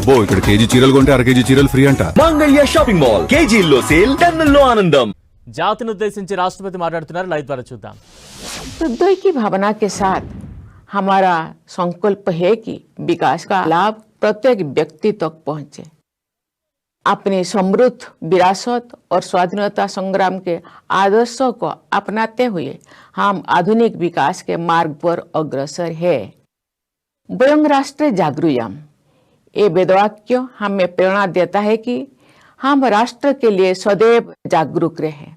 అబ్బో ఇక్కడ కేజీ చీరలు కొంటే అర కేజీ చీరలు ఫ్రీ అంట. మంగళ్య షాపింగ్ మాల్ కేజీల్లో సేల్ టన్నుల్లో ఆనందం. జాతిని ఉద్దేశించి రాష్ట్రపతి మాట్లాడుతున్నారు. లైవ్ ద్వారా చూద్దాం. शुद्धों की भावना के साथ हमारा संकल्प है कि विकास का लाभ प्रत्येक व्यक्ति तक पहुंचे। अपनी समृद्ध विरासत और स्वाधीनता संग्राम के आदर्शों को अपनाते हुए हम आधुनिक विकास के मार्ग पर अग्रसर है। वयं राष्ट्र जागृयम, ये वेदवाक्य हमें प्रेरणा देता है कि हम राष्ट्र के लिए सदैव जागरूक रहे।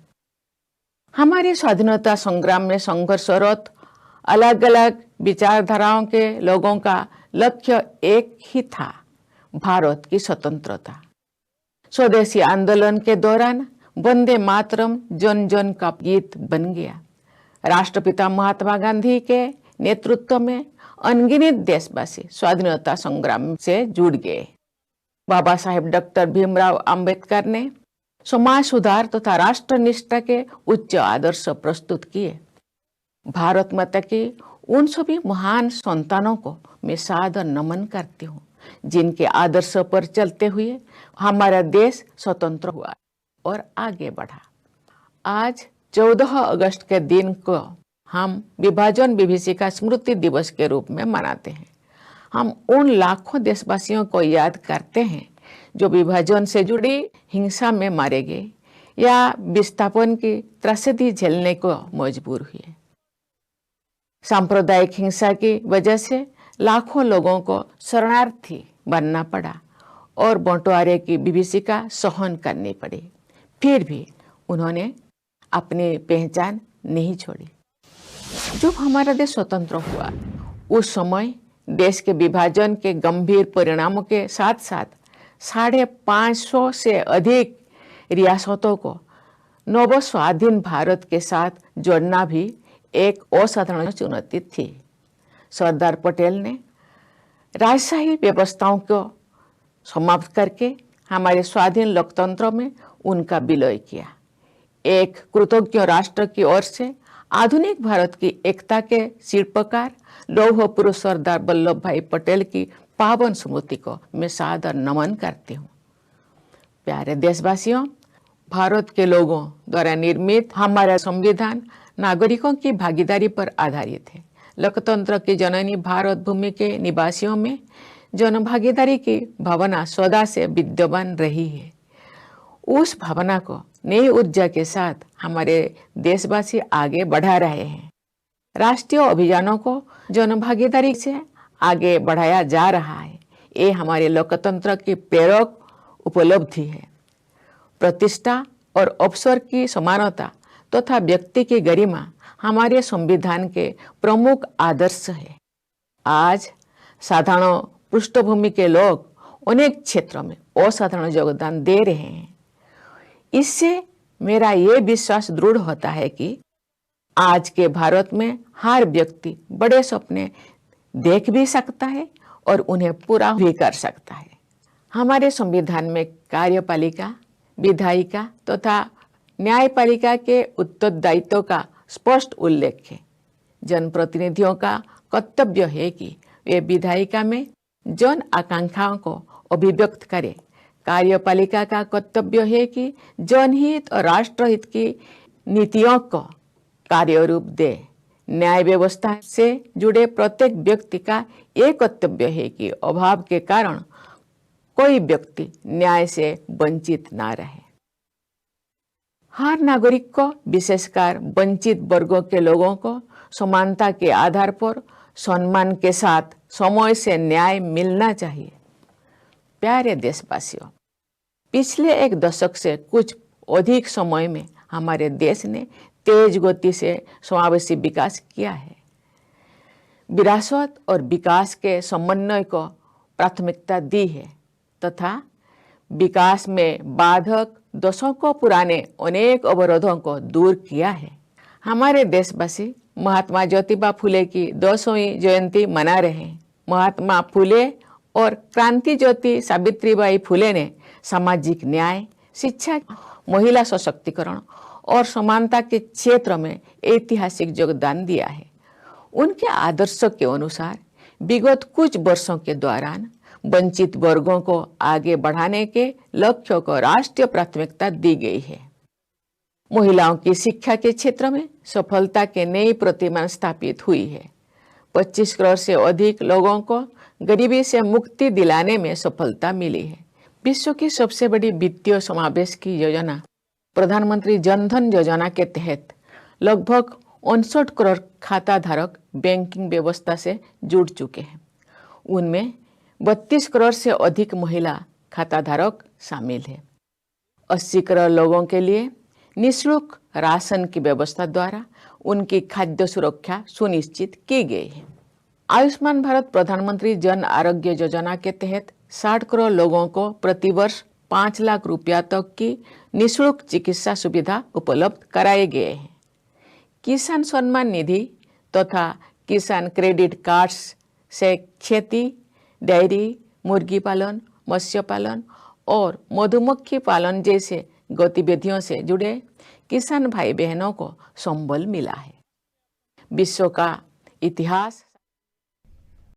हमारे स्वाधीनता संग्राम में संघर्षरत अलग अलग विचारधाराओं के लोगों का लक्ष्य एक ही था, भारत की स्वतंत्रता। स्वदेशी आंदोलन के दौरान वंदे मातरम जन जन का गीत बन गया। राष्ट्रपिता महात्मा गांधी के नेतृत्व में अनगिनत देशवासी स्वाधीनता संग्राम से जुड़ गए। बाबा साहेब डॉक्टर भीमराव अंबेडकर ने समाज सुधार तथा राष्ट्र निष्ठा के उच्च आदर्श प्रस्तुत किए। भारत माता की उन सभी महान संतानों को मैं सादर नमन करती हूँ, जिनके आदर्श पर चलते हुए हमारा देश स्वतंत्र हुआ और आगे बढ़ा। आज 14 अगस्त के दिन को हम विभाजन विभीषिका स्मृति दिवस के रूप में मनाते हैं। हम उन लाखों देशवासियों को याद करते हैं जो विभाजन से जुड़ी हिंसा में मारे गए या विस्थापन की त्रासदी झेलने को मजबूर हुए। सांप्रदायिक हिंसा की वजह से लाखों लोगों को शरणार्थी बनना पड़ा और बंटवारे की विभीषिका सहन करनी पड़ी। फिर भी उन्होंने अपनी पहचान नहीं छोड़ी। जब हमारा देश स्वतंत्र हुआ, उस समय देश के विभाजन के गंभीर परिणामों के साथ साथ 550 से अधिक रियासतों को नव स्वाधीन भारत के साथ जोड़ना भी एक असाधारण चुनौती थी। सरदार पटेल ने राजशाही व्यवस्थाओं को समाप्त करके हमारे स्वाधीन लोकतंत्र में उनका विलय किया। एक कृतज्ञ राष्ट्र की ओर से आधुनिक भारत की एकता के शिल्पकार लौह पुरुष सरदार वल्लभ भाई पटेल की पावन स्मृति को मैं सादर नमन करती हूँ। प्यारे देशवासियों, भारत के लोगों द्वारा निर्मित हमारा संविधान नागरिकों की भागीदारी पर आधारित है। लोकतंत्र की जननी भारत भूमि के निवासियों में जनभागीदारी की भावना सदा से विद्यमान रही है। उस भावना को नई ऊर्जा के साथ हमारे देशवासी आगे बढ़ा रहे हैं। राष्ट्रीय अभियानों को जनभागीदारी से आगे बढ़ाया जा रहा है। ये हमारे लोकतंत्र की प्रेरक उपलब्धि है। प्रतिष्ठा और अवसर की समानता तथा व्यक्ति की गरिमा हमारे संविधान के प्रमुख आदर्श है। आज साधारण पृष्ठभूमि के लोग अनेक क्षेत्रों में असाधारण योगदान दे रहे हैं। इससे मेरा ये विश्वास दृढ़ होता है कि आज के भारत में हर व्यक्ति बड़े सपने देख भी सकता है और उन्हें पूरा भी कर सकता है। हमारे संविधान में कार्यपालिका, विधायिका तथा न्यायपालिका के उत्तरदायित्व का स्पष्ट उल्लेख है। जनप्रतिनिधियों का कर्तव्य है कि वे विधायिका में जन आकांक्षाओं को अभिव्यक्त करें। कार्यपालिका का कर्तव्य है कि जनहित और राष्ट्रहित की नीतियों को कार्यरूप दे। न्याय व्यवस्था से जुड़े प्रत्येक व्यक्ति का ये कर्तव्य है कि अभाव के कारण कोई व्यक्ति न्याय से वंचित ना रहे। हर नागरिक को, विशेषकर वंचित वर्गों के लोगों को समानता के आधार पर सम्मान के साथ समय से न्याय मिलना चाहिए। प्यारे देशवासियों, पिछले एक दशक से कुछ अधिक समय में हमारे देश ने तेज गति से समावेशी विकास किया है। विरासत और विकास के समन्वय को प्राथमिकता दी है तथा विकास में बाधक दशकों पुराने अनेक अवरोधों को दूर किया है। हमारे देशवासी महात्मा ज्योतिबा फुले की 200वीं जयंती मना रहे हैं। महात्मा फुले और क्रांति ज्योति सावित्रीबाई फुले ने सामाजिक न्याय, शिक्षा, महिला सशक्तिकरण और समानता के क्षेत्र में ऐतिहासिक योगदान दिया है। उनके आदर्शों के अनुसार विगत कुछ वर्षों के दौरान वंचित वर्गों को आगे बढ़ाने के लक्ष्य को राष्ट्रीय प्राथमिकता दी गई है। महिलाओं की शिक्षा के क्षेत्र में सफलता के नई प्रतिमान स्थापित हुई है। 25 करोड़ से अधिक लोगों को गरीबी से मुक्ति दिलाने में सफलता मिली है। विश्व की सबसे बड़ी वित्तीय समावेश की योजना प्रधानमंत्री जन धन योजना के तहत लगभग 59 करोड़ खाता धारक बैंकिंग व्यवस्था से जुड़ चुके हैं। उनमें 32 करोड़ से अधिक महिला खाता धारक शामिल है। 80 करोड़ लोगों के लिए निःशुल्क राशन की व्यवस्था द्वारा उनकी खाद्य सुरक्षा सुनिश्चित की गई है। आयुष्मान भारत प्रधानमंत्री जन आरोग्य योजना के तहत 60 करोड़ लोगों को प्रतिवर्ष 5 लाख रुपया तक की निःशुल्क चिकित्सा सुविधा उपलब्ध कराए गए हैं। किसान सम्मान निधि तथा किसान क्रेडिट कार्ड्स से खेती, डेयरी, मुर्गी पालन, मत्स्य पालन और मधुमक्खी पालन जैसे गतिविधियों से जुड़े किसान भाई बहनों को संबल मिला है। विश्व का इतिहास